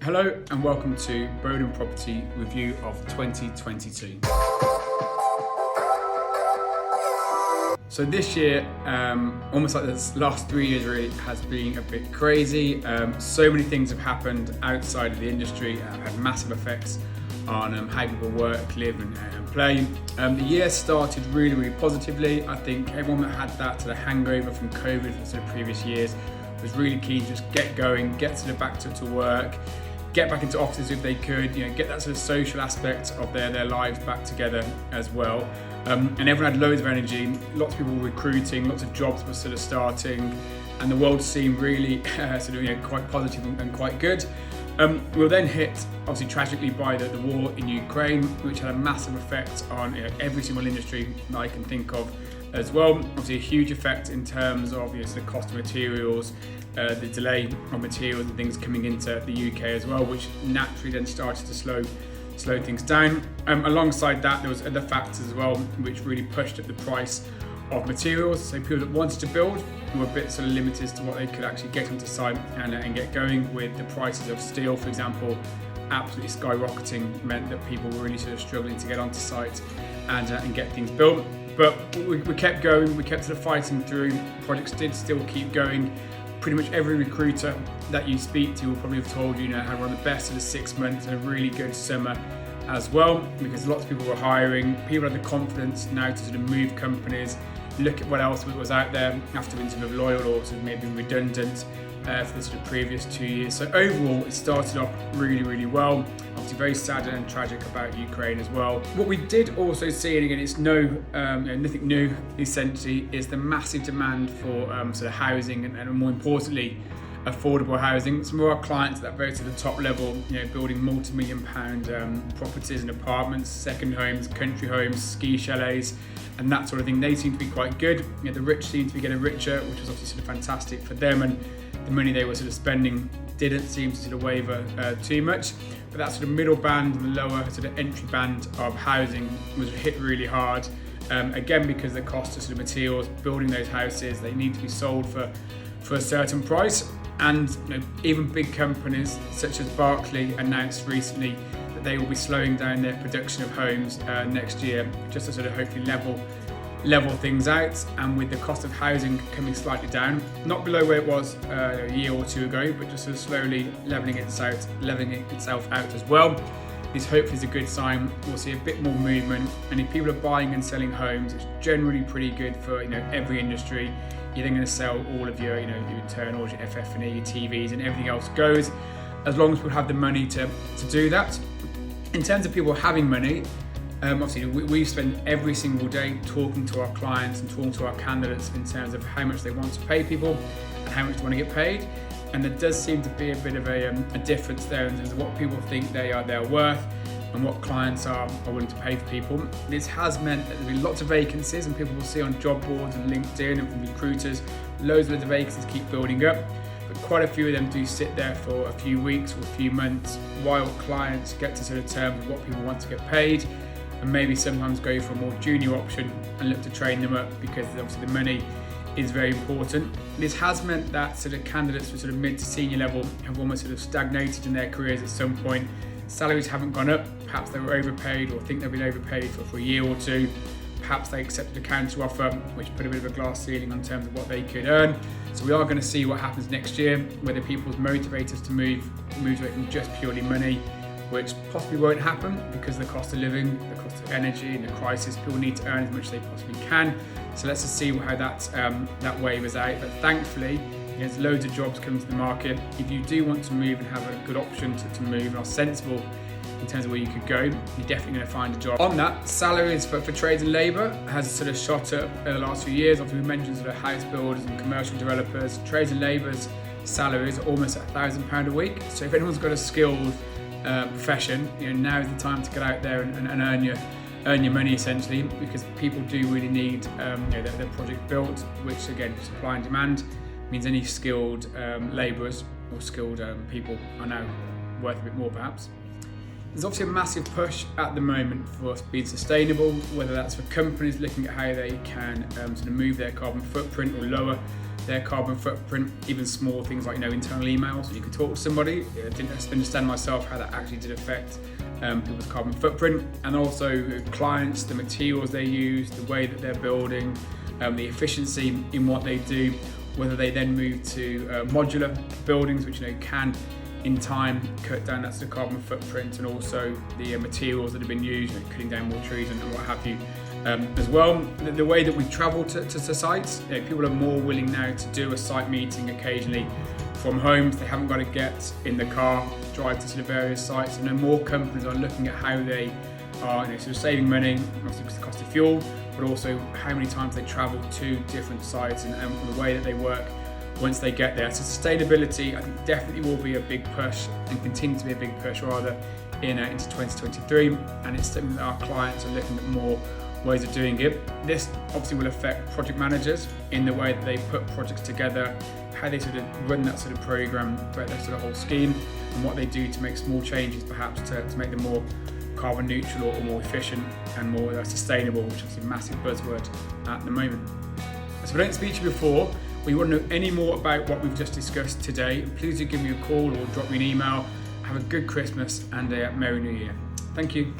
Hello and welcome to Boden Property review of 2022. So this year, almost like the last 3 years really, has been a bit crazy. So many things have happened outside of the industry, had massive effects on how people work, live and play. The year started really positively. I think everyone that had that sort of hangover from COVID for sort of previous years was really keen to just get going, get sort of back to work, get back into offices if they could, get that sort of social aspect of their lives back together as well. And everyone had loads of energy, lots of people were recruiting, lots of jobs were sort of starting, and the world seemed really quite positive and quite good. We were then hit, obviously tragically, by the war in Ukraine, which had a massive effect on every single industry that I can think of as well. Obviously a huge effect in terms of the cost of materials, the delay of materials and things coming into the UK as well, which naturally then started to slow things down. Alongside that, there was other factors as well, which really pushed up the price of materials. So people that wanted to build were a bit sort of limited as to what they could actually get onto site and get going with. The prices of steel, for example, absolutely skyrocketing, meant that people were really sort of struggling to get onto site and get things built. But we kept going, we kept sort of fighting through. Projects did still keep going. Pretty much every recruiter that you speak to will probably have told you, had one of the best of the 6 months and a really good summer as well, because lots of people were hiring. People had the confidence now to sort of move companies, look at what else was out there after being sort of loyal or sort of maybe redundant for the sort of previous 2 years. So overall, it started off really well. Obviously very sad and tragic about Ukraine as well. What we did also see, and again it's nothing new essentially, is the massive demand for sort of housing and more importantly, affordable housing. Some of our clients that very to the top level, building multi-million pound properties and apartments, second homes, country homes, ski chalets, and that sort of thing, they seem to be quite good. The rich seem to be getting richer, which was obviously sort of fantastic for them, and the money they were sort of spending didn't seem to sort of waver too much. But that sort of middle band and the lower sort of entry band of housing was hit really hard. Again, because the cost of sort of materials, building those houses, they need to be sold for a certain price. And even big companies such as Barclays announced recently that they will be slowing down their production of homes next year, just to sort of hopefully level things out, and with the cost of housing coming slightly down, not below where it was a year or two ago, but just sort of slowly leveling itself out as well. This hopefully is a good sign. We'll see a bit more movement, and if people are buying and selling homes, it's generally pretty good for every industry. You're then going to sell all of your your internals, your FF&E, your TVs, and everything else goes, as long as people have the money to do that. In terms of people having money, obviously we spend every single day talking to our clients and talking to our candidates in terms of how much they want to pay people and how much they want to get paid. And there does seem to be a bit of a difference there in terms of what people think they're worth and what clients are willing to pay for people. This has meant that there's been lots of vacancies, and people will see on job boards and LinkedIn and from recruiters, loads of the vacancies keep building up. But quite a few of them do sit there for a few weeks or a few months while clients get to sort of terms with what people want to get paid, and maybe sometimes go for a more junior option and look to train them up, because obviously the money is very important. This has meant that sort of candidates for sort of mid to senior level have almost sort of stagnated in their careers at some point. Salaries haven't gone up, perhaps they were overpaid or think they've been overpaid for a year or two. Perhaps they accepted a counter offer, which put a bit of a glass ceiling in terms of what they could earn. So we are going to see what happens next year, whether people's motivators to move away from just purely money, which possibly won't happen because of the cost of living, the cost of energy and the crisis. People need to earn as much as they possibly can. So let's just see how that wavers out. But thankfully, there's loads of jobs coming to the market. If you do want to move and have a good option to move and are sensible in terms of where you could go, you're definitely going to find a job. On that, salaries for trades and labour has sort of shot up in the last few years. Obviously we mentioned sort of house builders and commercial developers. Trades and labourers salaries are almost £1,000 a week. So if anyone's got a skilled profession, now is the time to get out there and earn your money essentially, because people do really need their project built, which again, supply and demand means any skilled labourers or skilled people are now worth a bit more perhaps. There's obviously a massive push at the moment for being sustainable, whether that's for companies looking at how they can sort of move their carbon footprint or lower their carbon footprint, even small things like internal emails. You could talk to somebody. I didn't understand myself how that actually did affect people's carbon footprint, and also clients, the materials they use, the way that they're building, the efficiency in what they do, whether they then move to modular buildings, which can in time cut down that sort of carbon footprint, and also the materials that have been used, cutting down more trees and what have you. As well, the way that we travel to sites, people are more willing now to do a site meeting occasionally from home. They haven't got to get in the car, drive to the various sites. And more companies are looking at how they are sort of saving money, obviously because of the cost of fuel, but also how many times they travel to different sites and the way that they work once they get there. So sustainability, I think, definitely will be a big push and continue to be a big push rather into 2023. And it's something that our clients are looking at more ways of doing it. This obviously will affect project managers in the way that they put projects together, how they sort of run that sort of program, throughout their sort of whole scheme, and what they do to make small changes perhaps to make them more carbon neutral or more efficient and more sustainable, which is a massive buzzword at the moment. So if I don't speak to you before, or you want to know any more about what we've just discussed today, please do give me a call or drop me an email. Have a good Christmas and a Merry New Year. Thank you.